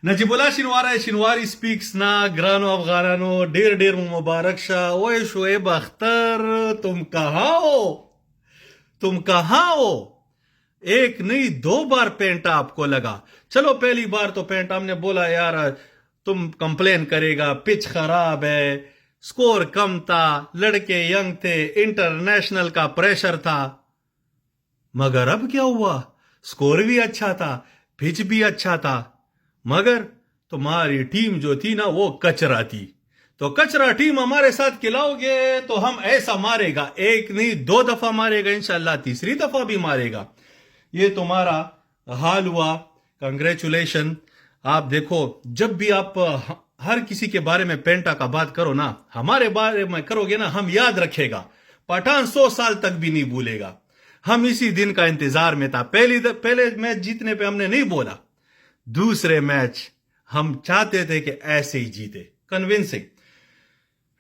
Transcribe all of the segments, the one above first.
نجیب الله شینواری شینواری سپیکس نا گرانو افغانانو ډیر ډیر مبارک شه. اوے شعیب اختر تم کہاں ہو؟ تم کہاں ہو؟ ایک نہیں 2 بار پینٹ آپ کو لگا. چلو پہلی بار تو پینٹ ہم نے بولا یار تم کمپلین کرے گا پچ خراب ہے, سکور کم تھا, لڑکے ینگ تھے, انٹرنیشنل کا پریشر تھا. مگر اب کیا ہوا؟ سکور بھی اچھا تھا, پچ بھی اچھا تھا, مگر تمہاری ٹیم جو تھی نا وہ کچرا تھی. تو کچرا ٹیم ہمارے ساتھ کھلاؤ گے تو ہم ایسا مارے گا, 1 نہیں 2 دفعہ مارے گا, انشاءاللہ 3ری دفعہ بھی مارے گا. یہ تمہارا حال ہوا. کنگریچولیشن. آپ دیکھو جب بھی آپ ہر کسی کے بارے میں پینٹا کا بات کرو نا, ہمارے بارے میں کرو گے نا, ہم یاد رکھے گا. پٹھان 100 سال تک بھی نہیں بھولے گا. ہم اسی دن کا انتظار میں تھا. پہلے میچ جیتنے پہ ہم نے نہیں بولا, دوسرے میچ ہم چاہتے تھے کہ ایسے ہی جیتے, کنوینسنگ.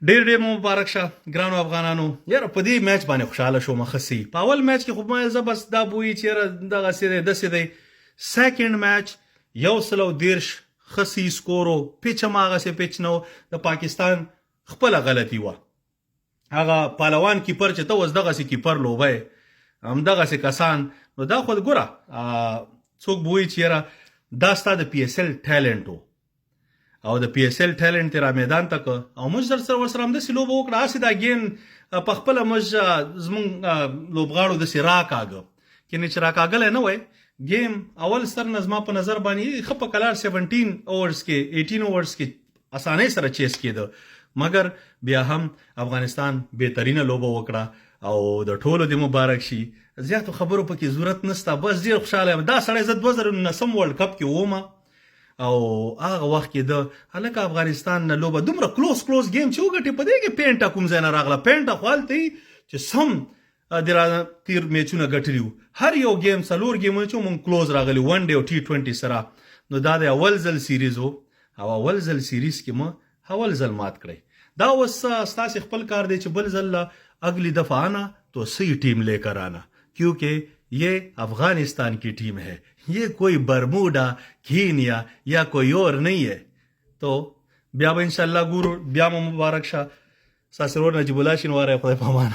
ډیر ډیر مبارک شه ګرانو افغانانو. یاره په دې میچ باندې خوشاله شوم خسي. په اول میچ کې خو ما زه بس دا بوی چې یاره دغسې دی داسې دی. سیکنډ میچ 130 خسي سکورو, پیچ هم هغسې پیچ نه و. د پاکستان خپله غلطي وه. هغه پهلوان کیپر چې ته اوس دغسې کیپر لوبی همدغسې کسان, نو دا خو ګوره څوک به وایي چې یاره دا ستا د پی ایس ایل ټیلنټ و او د پی ایس ایل ټیلنټ تیرا میدان تک او موږ ورسره همداسې لوبه وکړه. هسې دا ګیم په خپله موږ زموږ لوبغاړو داسې راکاږه, کینې چې راکاږلی نه وی. ګیم اول سر نه زما په نظر باندې ښه په کلار 17 اوورز کې 18 اوورز کې اسانۍ سره چیس کېده, مګر بیا هم افغانستان بهترینه لوبه وکړه او د ټولو دې مبارک شي. زیاتو خبرو پکې ضرورت نشته, بس ډېر خوشحاله یم. دا سړی زه 2019 ورلډ کپ کې وم او هغه وخت کې د هلکه افغانستان نه لوبه دومره کلوز ګیم چې وګټې, په دې کې پینټه کوم ځای نه راغله. پینټه خو هلته وي چې سم د را تیر میچونه ګټلي وو. هر یو ګیم 4 ګیمونه چې مونږ کلوز راغلي ون ډے او T20 سره. نو دا د اول ځل سیریز و او اول ځل سیریز کې مو اول ځل مات کړی. دا اوس ستاسې خپل کار دی چې بل ځل اگلی دفعہ آنا تو صحیح ٹیم لے کر آنا, کیونکہ یہ افغانستان کی ٹیم ہے, یہ کوئی برموڈا کینیا یا کوئی اور نہیں ہے. تو بیا به انشاءالله ګورو, بیا مو مبارک شه. ستاسې ورور نجیب الله شینواری, خدای په امان.